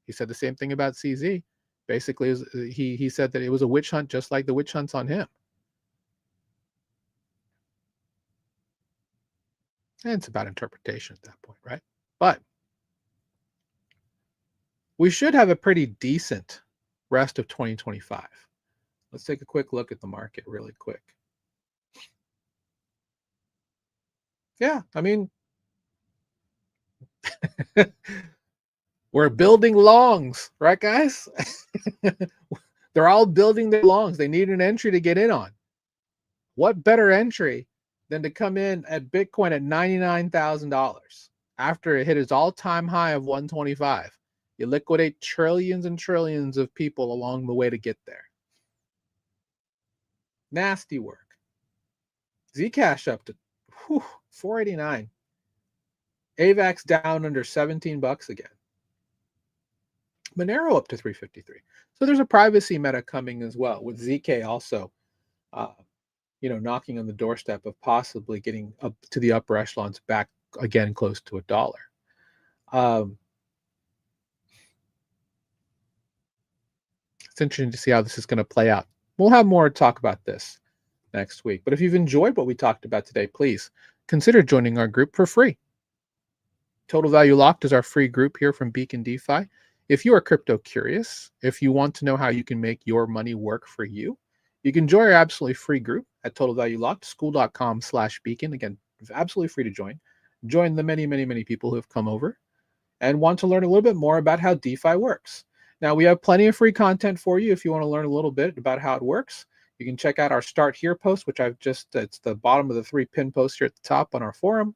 He said the same thing about CZ. Basically, he said that it was a witch hunt just like the witch hunts on him. And it's about interpretation at that point, right? But we should have a pretty decent rest of 2025. Let's take a quick look at the market really quick. Yeah, I mean, we're building longs, right, guys? They're all building their longs. They need an entry to get in on. What better entry than to come in at Bitcoin at $99,000 after it hit its all-time high of 125? You liquidate trillions and trillions of people along the way to get there. Nasty work. Zcash up to 489. AVAX down under 17 bucks again. Monero up to 353. So there's a privacy meta coming as well, with ZK also knocking on the doorstep of possibly getting up to the upper echelons, back again close to $1. It's interesting to see how this is going to play out. We'll have more to talk about this next week. But if you've enjoyed what we talked about today, please consider joining our group for free. Total Value Locked is our free group here from Beacon DeFi. If you are crypto curious, if you want to know how you can make your money work for you, you can join our absolutely free group at Total Value Locked, school.com/beacon. Again, it's absolutely free to join. Join the many, many, many people who have come over and want to learn a little bit more about how DeFi works. Now, we have plenty of free content for you if you want to learn a little bit about how it works. You can check out our Start Here post, which it's the bottom of the 3 pin posts here at the top on our forum.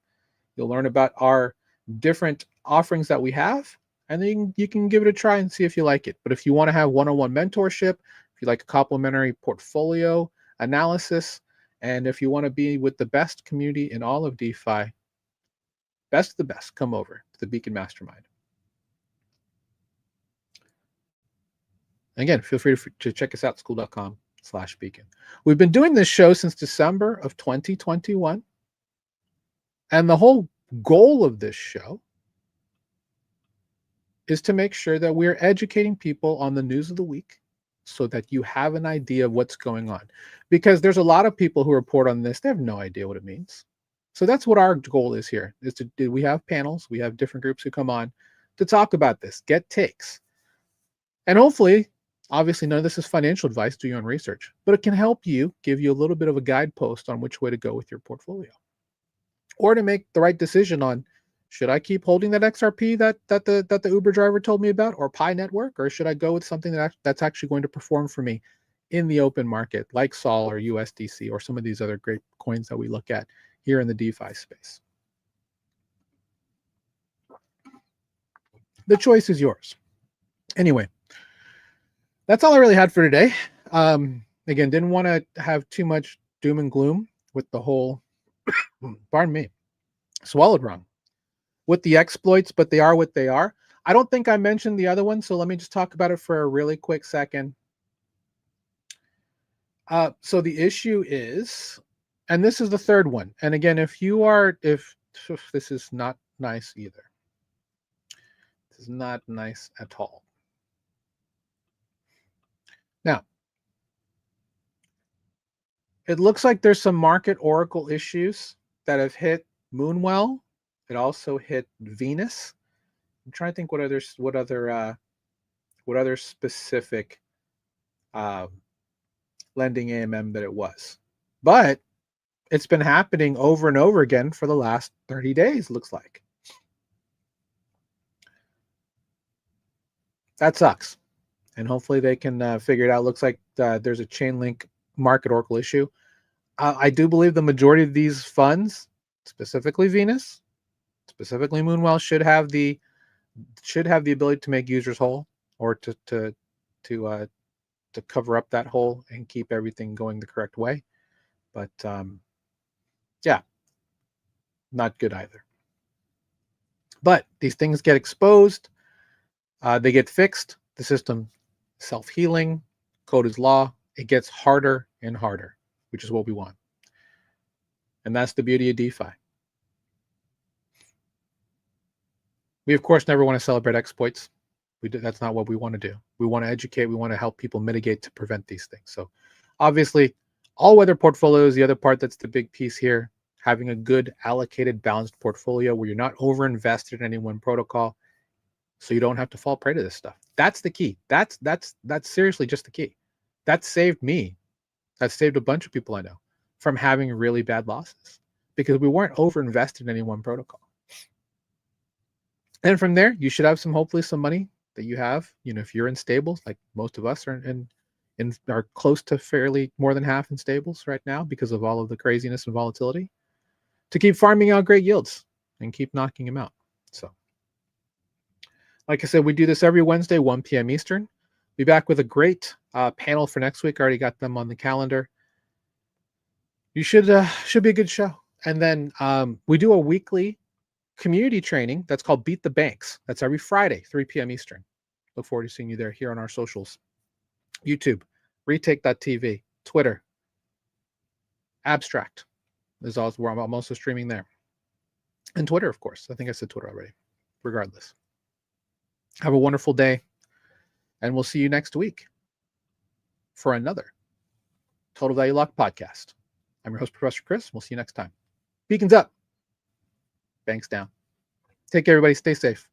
You'll learn about our different offerings that we have, and then you can give it a try and see if you like it. But if you want to have one-on-one mentorship, if you like a complimentary portfolio analysis, and if you want to be with the best community in all of DeFi, best of the best, come over to the Beacon Mastermind. Again, feel free to check us out, school.com/beacon. We've been doing this show since December of 2021. And the whole goal of this show is to make sure that we're educating people on the news of the week so that you have an idea of what's going on. Because there's a lot of people who report on this, they have no idea what it means. So that's what our goal is here, is we have panels, we have different groups who come on to talk about this, get takes. And hopefully, obviously none of this is financial advice, do your own research, but it can help you, give you a little bit of a guidepost on which way to go with your portfolio. Or to make the right decision on, should I keep holding that XRP that the Uber driver told me about, or Pi Network, or should I go with something that's actually going to perform for me in the open market, like Sol or USDC or some of these other great coins that we look at here in the DeFi space? The choice is yours. Anyway, that's all I really had for today. Again, didn't want to have too much doom and gloom with the whole, pardon me, swallowed wrong, with the exploits, but they are what they are. I don't think I mentioned the other one, so let me just talk about it for a really quick second. So the issue is, and this is the third one. And again, if this is not nice either. This is not nice at all. Now, it looks like there's some market oracle issues that have hit Moonwell. It also hit Venus. I'm trying to think what other specific lending AMM that it was. But it's been happening over and over again for the last 30 days, looks like. That sucks. And hopefully they can figure it out. Looks like there's a Chainlink market oracle issue. I do believe the majority of these funds, specifically Venus, specifically Moonwell, should have the ability to make users whole, or to cover up that hole and keep everything going the correct way. But yeah, not good either. But these things get exposed, they get fixed. The system self-healing, code is law. It gets harder and harder, which is what we want. And that's the beauty of DeFi. We, of course, never want to celebrate exploits. That's not what we want to do. We want to educate. We want to help people mitigate to prevent these things. So obviously, all-weather portfolio is the other part that's the big piece here. Having a good, allocated, balanced portfolio where you're not over-invested in any one protocol, so you don't have to fall prey to this stuff. That's the key. That's seriously just the key. That saved me. That saved a bunch of people I know from having really bad losses because we weren't over-invested in any one protocol. And from there, you should have hopefully some money that you have. If you're in stables, like most of us are are close to fairly more than half in stables right now because of all of the craziness and volatility, to keep farming out great yields and keep knocking them out. So, like I said, we do this every Wednesday, 1 p.m. Eastern. Be back with a great panel for next week. I already got them on the calendar. You should be a good show. And then we do a weekly community training that's called Beat the Banks. That's every Friday, 3 p.m. Eastern. Look forward to seeing you there here on our socials. YouTube, retake.tv, Twitter, Abstract is also where I'm also streaming there. And Twitter, of course. I think I said Twitter already. Regardless. Have a wonderful day, and we'll see you next week. for another Total Value Lock podcast. I'm your host, Professor Chris. We'll see you next time. Beacons up. Banks down. Take care, everybody. Stay safe.